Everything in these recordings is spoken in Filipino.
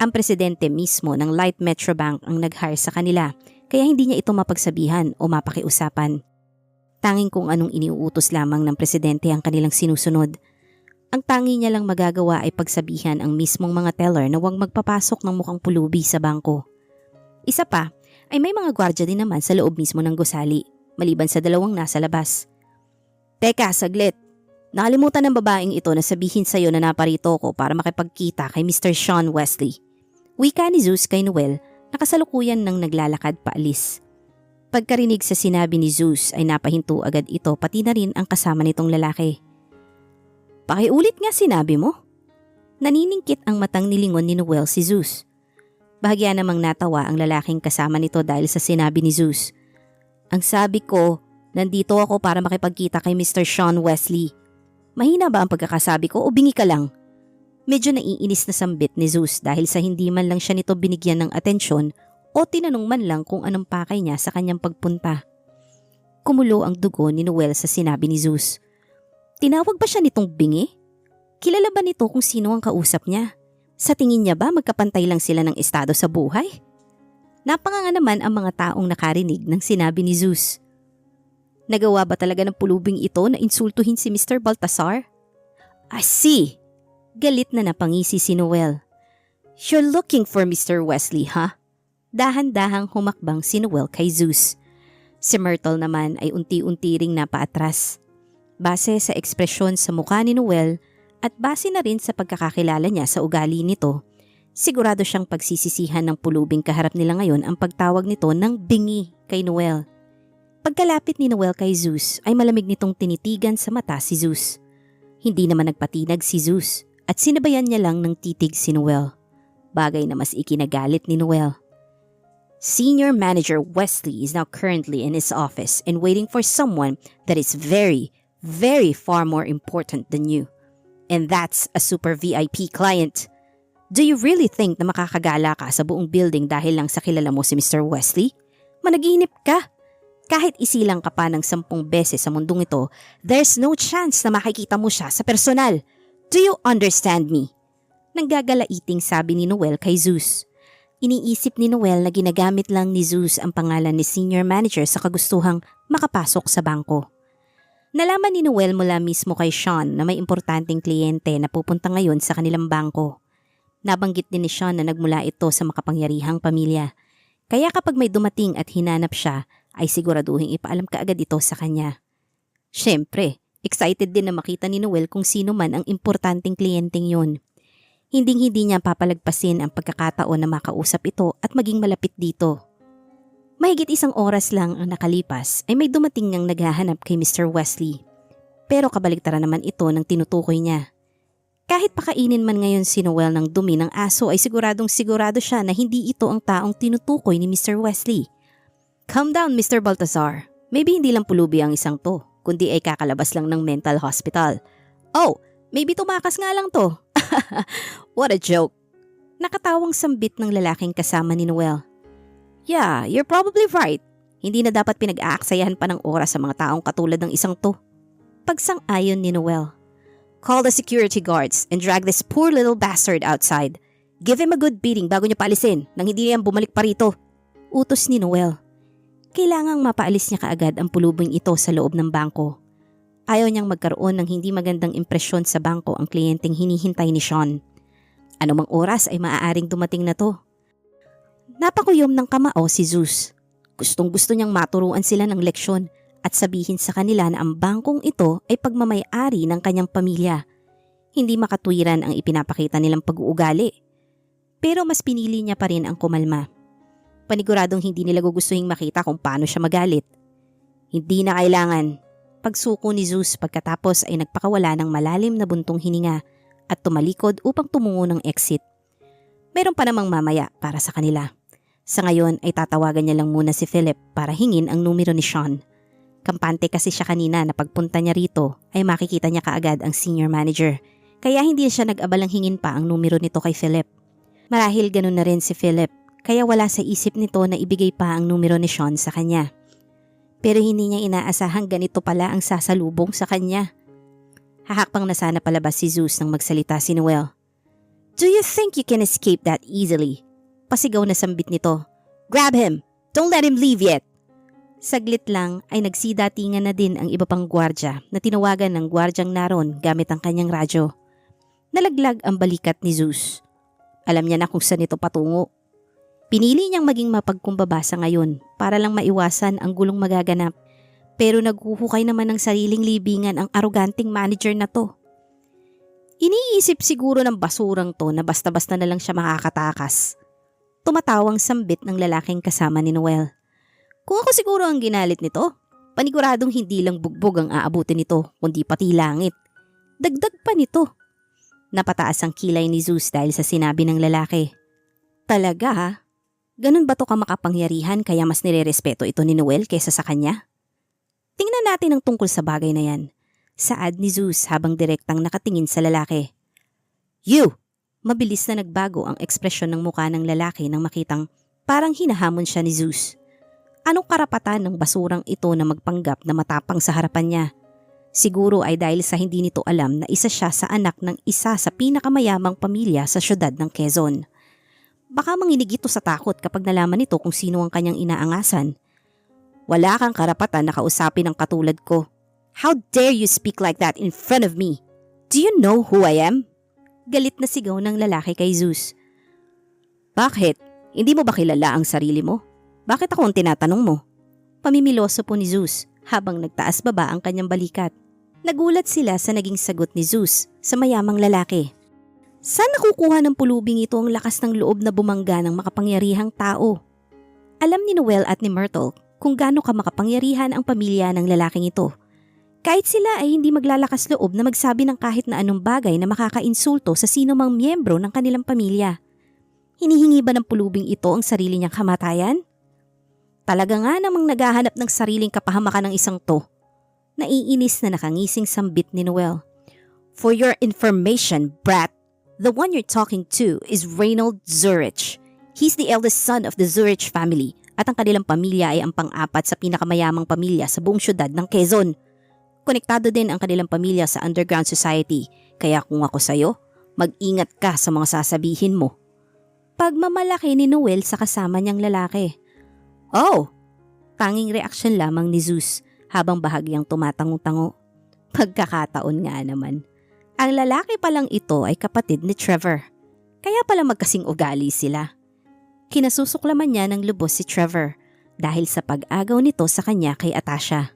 Ang presidente mismo ng Light Metro Bank ang nag-hire sa kanila kaya hindi niya ito mapagsabihan o mapakiusapan. Tanging kung anong iniuutos lamang ng presidente ang kanilang sinusunod. Ang tangi niya lang magagawa ay pagsabihan ang mismong mga teller na huwag magpapasok ng mukhang pulubi sa bangko. Isa pa ay may mga gwardya din naman sa loob mismo ng gusali, maliban sa dalawang nasa labas. Teka, saglit. Nakalimutan ng babaeng ito na sabihin sa'yo na naparito ko para makipagkita kay Mr. Sean Wesley. Wika ni Zeus kay Noel na kasalukuyan nang naglalakad paalis. Pagkarinig sa sinabi ni Zeus ay napahinto agad ito pati na rin ang kasama nitong lalaki. Pakiulit nga sinabi mo? Naniningkit ang matang nilingon ni Noel si Zeus. Bahagya namang natawa ang lalaking kasama nito dahil sa sinabi ni Zeus. Ang sabi ko, nandito ako para makipagkita kay Mr. Sean Wesley. Mahina ba ang pagkakasabi ko o bingi ka lang? Medyo naiinis na sambit ni Zeus dahil sa hindi man lang siya nito binigyan ng atensyon o tinanong man lang kung anong pakay niya sa kanyang pagpunta. Kumulo ang dugo ni Noel sa sinabi ni Zeus. Tinawag ba siya nitong bingi? Kilala ba nito kung sino ang kausap niya? Sa tingin niya ba magkapantay lang sila ng estado sa buhay? Napanganga naman ang mga taong nakarinig ng sinabi ni Zeus. Nagawa ba talaga ng pulubing ito na insultuhin si Mr. Baltasar? I see! Galit na napangisi si Noel. You're looking for Mr. Wesley, ha? Dahan-dahang humakbang si Noel kay Zeus. Si Myrtle naman ay unti-unti ring napaatras. Base sa ekspresyon sa mukha ni Noel at base na rin sa pagkakakilala niya sa ugali nito, sigurado siyang pagsisisihan ng pulubing kaharap nila ngayon ang pagtawag nito ng bingi kay Noel. Pagkalapit ni Noel kay Zeus ay malamig nitong tinitigan sa mata si Zeus. Hindi naman nagpatinag si Zeus at sinabayan niya lang ng titig si Noel. Bagay na mas ikinagalit ni Noel. Senior Manager Wesley is now currently in his office and waiting for someone that is very, very far more important than you. And that's a super VIP client. Do you really think na makakagala ka sa buong building dahil lang sa kilala mo si Mr. Wesley? Managinip ka. Kahit isilang ka pa ng 10 beses sa mundong ito, there's no chance na makikita mo siya sa personal. Do you understand me? Nanggagalaiting sabi ni Noel kay Zeus. Iniisip ni Noel na ginagamit lang ni Zeus ang pangalan ni Senior Manager sa kagustuhang makapasok sa bangko. Nalaman ni Noel mula mismo kay Sean na may importanteng kliyente na pupunta ngayon sa kanilang bangko. Nabanggit din ni Sean na nagmula ito sa makapangyarihang pamilya. Kaya kapag may dumating at hinanap siya, ay siguraduhin ipaalam kaagad ito sa kanya. Siyempre, excited din na makita ni Noel kung sino man ang importanteng kliyenteng yun. Hinding-hindi niya papalagpasin ang pagkakataon na makausap ito at maging malapit dito. Mahigit 1 oras lang ang nakalipas ay may dumating ngang naghahanap kay Mr. Wesley. Pero kabaligtaran naman ito ng tinutukoy niya. Kahit pakainin man ngayon si Noel ng dumi ng aso ay sigurado siya na hindi ito ang taong tinutukoy ni Mr. Wesley. Calm down, Mr. Baltasar. Maybe hindi lang pulubi ang isang to, kundi ay kakalabas lang ng mental hospital. Oh, maybe tumakas nga lang to. What a joke. Nakatawang sambit ng lalaking kasama ni Noel. Yeah, you're probably right. Hindi na dapat pinag-aaksayahan pa ng oras sa mga taong katulad ng isang to. Pagsang-ayon ni Noel. Call the security guards and drag this poor little bastard outside. Give him a good beating bago niya paalisin nang hindi niya bumalik pa rito. Utos ni Noel. Kailangang mapaalis niya kaagad ang pulubing ito sa loob ng bangko. Ayaw niyang magkaroon ng hindi magandang impresyon sa bangko ang kliyenteng hinihintay ni Sean. Anumang oras ay maaaring dumating na to. Napakuyom ng kamao si Zeus. Gustong-gusto niyang maturuan sila ng leksyon at sabihin sa kanila na ang bangkong ito ay pagmamay-ari ng kanyang pamilya. Hindi makatwiran ang ipinapakita nilang pag-uugali. Pero mas pinili niya pa rin ang kumalma. Paniguradong hindi nila gugustuhin makita kung paano siya magalit. Hindi na kailangan. Pagsuko ni Zeus pagkatapos ay nagpakawala ng malalim na buntong hininga at tumalikod upang tumungo ng exit. Meron pa namang mamaya para sa kanila. Sa ngayon ay tatawagan niya lang muna si Philip para hingin ang numero ni Sean. Kampante kasi siya kanina na pagpunta niya rito ay makikita niya kaagad ang senior manager. Kaya hindi siya nag-abalang hingin pa ang numero nito kay Philip. Marahil ganun na rin si Philip. Kaya wala sa isip nito na ibigay pa ang numero ni Sean sa kanya. Pero hindi niya inaasahang ganito pala ang sasalubong sa kanya. Hahakpang na sana palabas si Zeus nang magsalita si Noel. Do you think you can escape that easily? Pasigaw na sambit nito. Grab him! Don't let him leave yet! Saglit lang ay nagsidatingan na din ang iba pang gwardya na tinawagan ng gwardyang naroon gamit ang kanyang radyo. Nalaglag ang balikat ni Zeus. Alam niya na kung saan ito patungo. Pinili niyang maging mapagkumbaba sa ngayon para lang maiwasan ang gulong magaganap. Pero naghuhukay naman ng sariling libingan ang aroganting manager na to. Iniisip siguro ng basurang to na basta-basta na lang siya makakatakas. Tumatawang sambit ng lalaking kasama ni Noel. Kung ako siguro ang ginalit nito, paniguradong hindi lang bugbog ang aabutin nito kundi pati langit. Dagdag pa nito. Napataas ang kilay ni Zeus dahil sa sinabi ng lalaki. Talaga ha? Ganun ba to ka makapangyarihan kaya mas nirerespeto ito ni Noel kaysa sa kanya? Tingnan natin ang tungkol sa bagay na yan. Saad ni Zeus habang direktang nakatingin sa lalaki. You! Mabilis na nagbago ang ekspresyon ng mukha ng lalaki nang makitang parang hinahamon siya ni Zeus. Anong karapatan ng basurang ito na magpanggap na matapang sa harapan niya? Siguro ay dahil sa hindi nito alam na isa siya sa anak ng isa sa pinakamayamang pamilya sa syudad ng Quezon. Baka manginig ito sa takot kapag nalaman nito kung sino ang kanyang inaangasan. Wala kang karapatan na kausapin ang katulad ko. How dare you speak like that in front of me? Do you know who I am? Galit na sigaw ng lalaki kay Zeus. Bakit? Hindi mo ba kilala ang sarili mo? Bakit ako ang tinatanong mo? Pamimiloso po ni Zeus habang nagtaas baba ang kanyang balikat. Nagulat sila sa naging sagot ni Zeus sa mayamang lalaki. Saan nakukuha ng pulubing ito ang lakas ng loob na bumangga ng makapangyarihang tao? Alam ni Noel at ni Myrtle kung gaano ka makapangyarihan ang pamilya ng lalaking ito. Kahit sila ay hindi maglalakas loob na magsabi ng kahit na anong bagay na makakainsulto sa sino mang miyembro ng kanilang pamilya. Hinihingi ba ng pulubing ito ang sarili niyang kamatayan? Talaga nga namang naghahanap ng sariling kapahamakan ng isang to. Naiinis na nakangising sambit ni Noel. For your information, brat, the one you're talking to is Reynold Zurich. He's the eldest son of the Zurich family at ang kanilang pamilya ay ang pang-apat sa pinakamayamang pamilya sa buong syudad ng Quezon. Konektado din ang kanilang pamilya sa underground society, kaya kung ako sa'yo, mag-ingat ka sa mga sasabihin mo. Pagmamalaki ni Noel sa kasama niyang lalaki. Oh! Tanging reaksyon lamang ni Zeus habang bahagyang tumatango-tango. Pagkakataon nga naman. Ang lalaki palang ito ay kapatid ni Trevor, kaya pala magkasing ugali sila. Kinasusuklaman niya ng lubos si Trevor dahil sa pag-agaw nito sa kanya kay Atasha.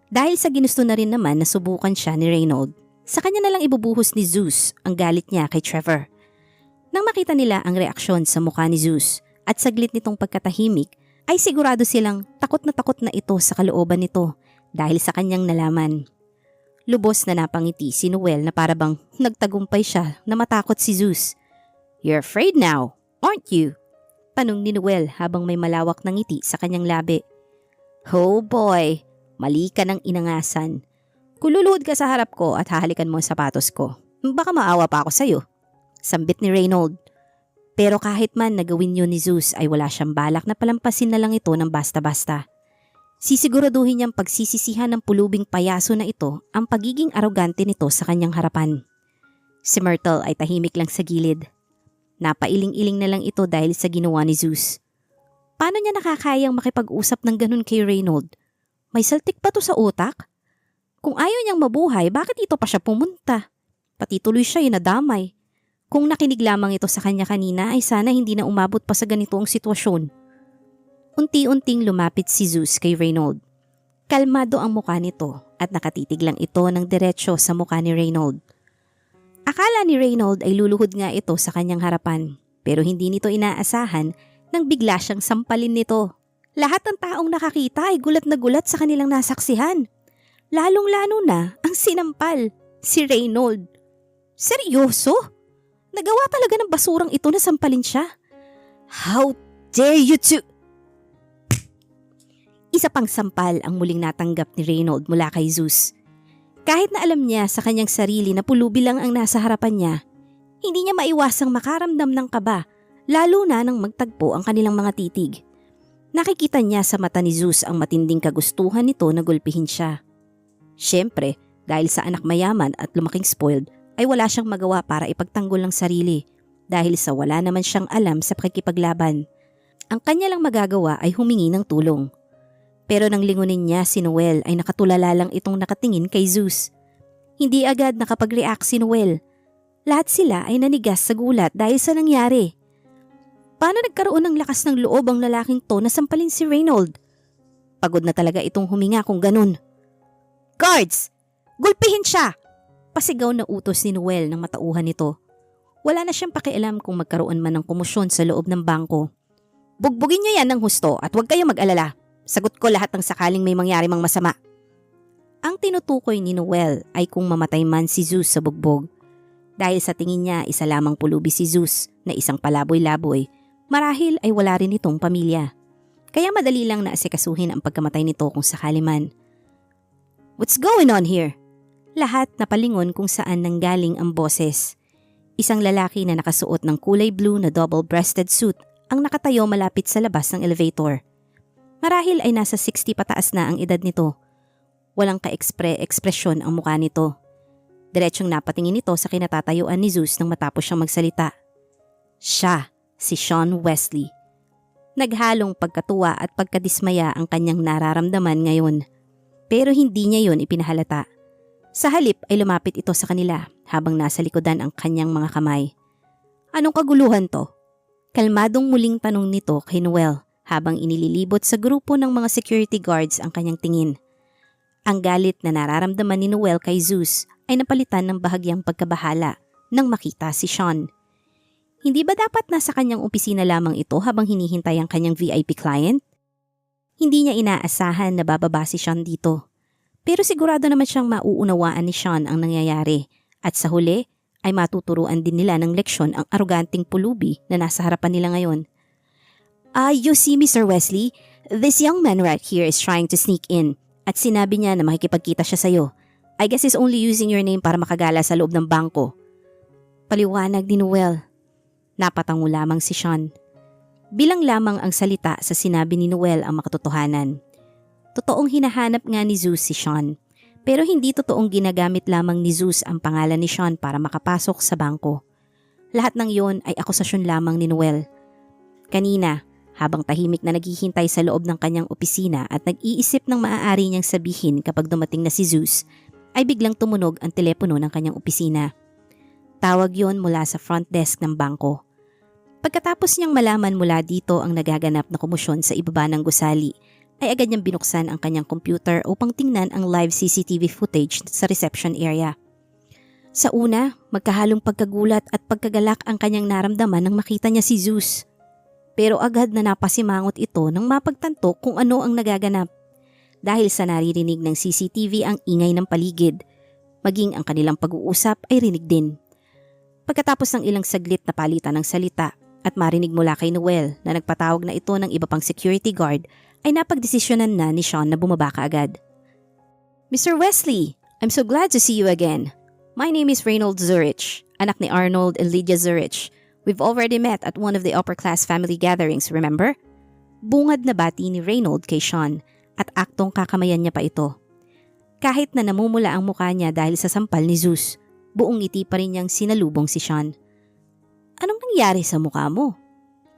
Dahil sa ginusto na rin naman na subukan siya ni Reynold, sa kanya na lang ibubuhos ni Zeus ang galit niya kay Trevor. Nang makita nila ang reaksyon sa mukha ni Zeus at saglit nitong pagkatahimik, ay sigurado silang takot na ito sa kalooban nito dahil sa kanyang nalaman. Lubos na napangiti si Noel na parabang nagtagumpay siya na matakot si Zeus. You're afraid now, aren't you? Tanong ni Noel habang may malawak na ngiti sa kanyang labi. Oh boy! Mali ka ng inangasan. Kululuhod ka sa harap ko at hahalikan mo ang sapatos ko. Baka maawa pa ako sa'yo. Sambit ni Reynold. Pero kahit man nagawin yun ni Zeus ay wala siyang balak na palampasin na lang ito ng basta-basta. Sisiguraduhin niyang pagsisisihan ng pulubing payaso na ito ang pagiging arogante nito sa kanyang harapan. Si Myrtle ay tahimik lang sa gilid. Napailing-iling na lang ito dahil sa ginawa ni Zeus. Paano niya nakakayang makipag-usap ng ganun kay Reynold? May saltik pa to sa utak? Kung ayaw niyang mabuhay, bakit ito pa siya pumunta? Pati tuloy siya yung nadamay. Kung nakinig lamang ito sa kanya kanina ay sana hindi na umabot pa sa ganitong sitwasyon. Unti-unting lumapit si Zeus kay Reynold. Kalmado ang mukha nito at nakatitig lang ito ng diretsyo sa mukha ni Reynold. Akala ni Reynold ay luluhod nga ito sa kanyang harapan pero hindi nito inaasahan nang bigla siyang sampalin nito. Lahat ng taong nakakita ay gulat na gulat sa kanilang nasaksihan. Lalong-lalo na ang sinampal, si Reynold. Seryoso? Nagawa talaga ng basurang ito na sampalin siya? How dare you to... Isa pang sampal ang muling natanggap ni Reynold mula kay Zeus. Kahit na alam niya sa kanyang sarili na pulubi lang ang nasa harapan niya, hindi niya maiwasang makaramdam ng kaba, lalo na nang magtagpo ang kanilang mga titig. Nakikita niya sa mata ni Zeus ang matinding kagustuhan nito na gulpihin siya. Siyempre, dahil sa anak mayaman at lumaking spoiled, ay wala siyang magawa para ipagtanggol ang sarili dahil sa wala naman siyang alam sa pakikipaglaban. Ang kanya lang magagawa ay humingi ng tulong. Pero nang lingunin niya si Noel ay nakatulala lang itong nakatingin kay Zeus. Hindi agad nakapag-react si Noel. Lahat sila ay nanigas sa gulat dahil sa nangyari. Paano nagkaroon ng lakas ng loob ang lalaking to na sampalin si Reynold? Pagod na talaga itong huminga kung ganun. Guards! Gulpihin siya! Pasigaw na utos ni Noel ng matauhan nito. Wala na siyang pakialam kung magkaroon man ng komosyon sa loob ng bangko. Bugbugin niyo yan ng husto at huwag kayong mag-alala. Sagot ko lahat ng sakaling may mangyari mang masama. Ang tinutukoy ni Noel ay kung mamatay man si Zeus sa bugbog. Dahil sa tingin niya isa lamang pulubi si Zeus na isang palaboy-laboy, marahil ay wala rin itong pamilya. Kaya madali lang na asikasuhin ang pagkamatay nito kung sakali man. What's going on here? Lahat napalingon kung saan nanggaling ang boses. Isang lalaki na nakasuot ng kulay blue na double-breasted suit ang nakatayo malapit sa labas ng elevator. Marahil ay nasa 60 pataas na ang edad nito. Walang ka-ekspresyon ang mukha nito. Diretsyong napatingin ito sa kinatatayuan ni Zeus nang matapos siyang magsalita. Siya, si Sean Wesley. Naghalong pagkatuwa at pagkadismaya ang kanyang nararamdaman ngayon. Pero hindi niya yon ipinahalata. Sa halip ay lumapit ito sa kanila habang nasa likodan ang kanyang mga kamay. Anong kaguluhan to? Kalmadong muling tanong nito kay Noel habang inililibot sa grupo ng mga security guards ang kanyang tingin. Ang galit na nararamdaman ni Noel kay Zeus ay napalitan ng bahagyang pagkabahala nang makita si Sean. Hindi ba dapat nasa kanyang opisina lamang ito habang hinihintay ang kanyang VIP client? Hindi niya inaasahan na bababa si Sean dito. Pero sigurado naman siyang mauunawaan ni Sean ang nangyayari at sa huli ay matuturuan din nila ng leksyon ang aroganting pulubi na nasa harapan nila ngayon. You see Mr. Wesley, this young man right here is trying to sneak in at sinabi niya na makikipagkita siya sa'yo. I guess he's only using your name para makagala sa loob ng bangko. Paliwanag ni Noel. Napatango lamang si Sean. Bilang lamang ang salita sa sinabi ni Noel ang makatotohanan. Totoong hinahanap nga ni Zeus si Sean, pero hindi totoong ginagamit lamang ni Zeus ang pangalan ni Sean para makapasok sa bangko. Lahat ng iyon ay akusasyon lamang ni Noel. Kanina, habang tahimik na naghihintay sa loob ng kanyang opisina at nag-iisip ng maaari niyang sabihin kapag dumating na si Zeus, ay biglang tumunog ang telepono ng kanyang opisina. Tawag yon mula sa front desk ng bangko. Pagkatapos niyang malaman mula dito ang nagaganap na komosyon sa ibaba ng gusali, ay agad niyang binuksan ang kanyang computer upang tingnan ang live CCTV footage sa reception area. Sa una, magkahalong pagkagulat at pagkagalak ang kanyang naramdaman nang makita niya si Zeus. Pero agad na napasimangot ito nang mapagtanto kung ano ang nagaganap. Dahil sa naririnig ng CCTV ang ingay ng paligid, maging ang kanilang pag-uusap ay rinig din. Pagkatapos ng ilang saglit na palitan ng salita at marinig mula kay Noel na nagpatawag na ito ng iba pang security guard, ay napagdesisyonan na ni Sean na bumaba kaagad. Mr. Wesley, I'm so glad to see you again. My name is Reynold Zurich, anak ni Arnold and Lydia Zurich. We've already met at one of the upper-class family gatherings, remember? Bungad na bati ni Reynold kay Sean at aktong kakamayan niya pa ito. Kahit na namumula ang mukha niya dahil sa sampal ni Zeus, buong ngiti pa rin niyang sinalubong si Sean. Anong nangyari sa mukha mo?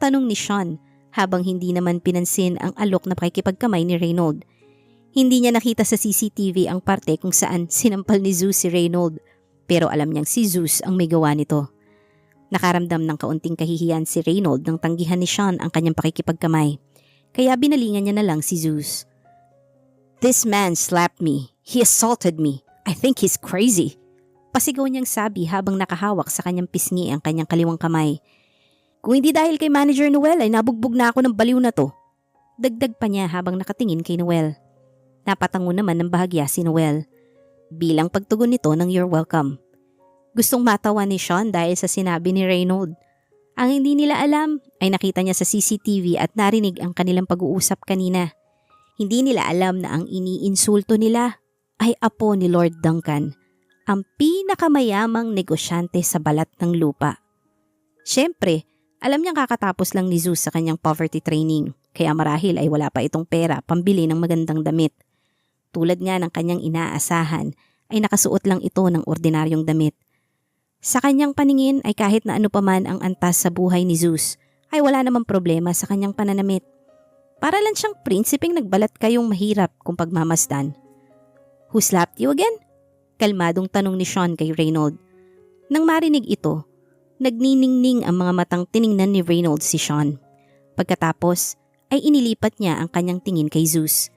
Tanong ni Sean habang hindi naman pinansin ang alok na pakikipagkamay ni Reynold. Hindi niya nakita sa CCTV ang parte kung saan sinampal ni Zeus si Reynold, pero alam niyang si Zeus ang may gawa nito. Nakaramdam ng kaunting kahihiyan si Reynold nang tanggihan ni Sean ang kanyang pakikipagkamay, kaya binalingan niya na lang si Zeus. This man slapped me. He assaulted me. I think he's crazy. Pasigaw niyang sabi habang nakahawak sa kanyang pisngi ang kanyang kaliwang kamay. Kung hindi dahil kay Manager Noel ay nabugbog na ako ng baliw na to. Dagdag pa niya habang nakatingin kay Noel. Napatango naman ng bahagya si Noel. Bilang pagtugon nito ng you're welcome. Gustong matawa ni Sean dahil sa sinabi ni Reynold. Ang hindi nila alam ay nakita niya sa CCTV at narinig ang kanilang pag-uusap kanina. Hindi nila alam na ang iniinsulto nila ay apo ni Lord Duncan, ang pinakamayamang negosyante sa balat ng lupa. Siyempre, alam niyang kakatapos lang ni Zeus sa kanyang poverty training, kaya marahil ay wala pa itong pera pambili ng magandang damit. Tulad nga ng kanyang inaasahan, ay nakasuot lang ito ng ordinaryong damit. Sa kanyang paningin ay kahit na ano paman ang antas sa buhay ni Zeus, ay wala namang problema sa kanyang pananamit. Para lang siyang prinsipeng nagbalat kayong mahirap kung pagmamasdan. Who slapped you again? Kalmadong tanong ni Sean kay Reynold. Nang marinig ito, nagniningning ang mga matang tiningnan ni Reynold si Sean. Pagkatapos ay inilipat niya ang kanyang tingin kay Zeus.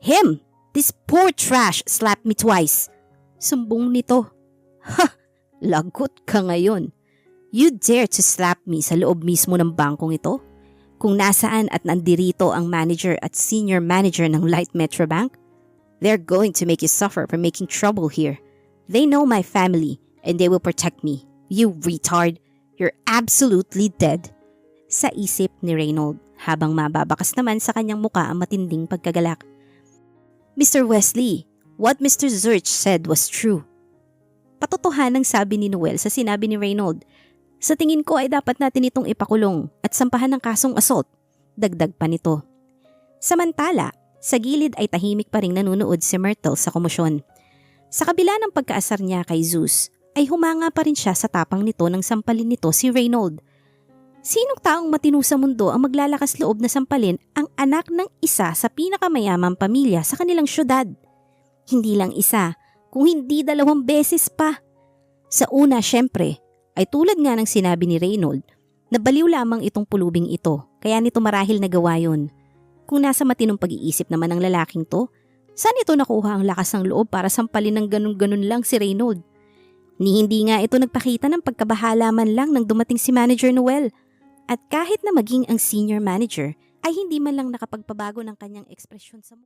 Him! This poor trash slapped me twice! Sumbong nito. Ha! Lagot ka ngayon. You dare to slap me sa loob mismo ng bangkong ito? Kung nasaan at nandirito ang manager at senior manager ng Light Metro Bank? They're going to make you suffer for making trouble here. They know my family and they will protect me. You retard! You're absolutely dead. Sa isip ni Reynold habang mababakas naman sa kanyang muka ang matinding pagkagalak. Mr. Wesley, what Mr. Zurch said was true. Patotohanang sabi ni Noel sa sinabi ni Reynold. Sa tingin ko ay dapat natin itong ipakulong at sampahan ng kasong assault. Dagdag pa nito. Samantala, sa gilid ay tahimik pa ring nanunood si Myrtle sa komosyon. Sa kabila ng pagkaasar niya kay Zeus, ay humanga pa rin siya sa tapang nito nang sampalin nito si Reynold. Sinong taong matino sa mundo ang maglalakas loob na sampalin ang anak ng isa sa pinakamayamang pamilya sa kanilang syudad? Hindi lang isa, kung hindi 2 beses pa. Sa una, syempre, ay tulad nga ng sinabi ni Reynold, na baliw lamang itong pulubing ito, kaya nito marahil nagawa yun. Kung nasa matinong pag-iisip naman ng lalaking to, saan ito nakuha ang lakas ng loob para sampalin ng ganun-ganun lang si Reynold? Ni hindi nga ito nagpakita ng pagkabahala man lang nang dumating si Manager Noel. At kahit na maging ang senior manager, ay hindi man lang nakapagpabago ng kanyang ekspresyon sa mukha.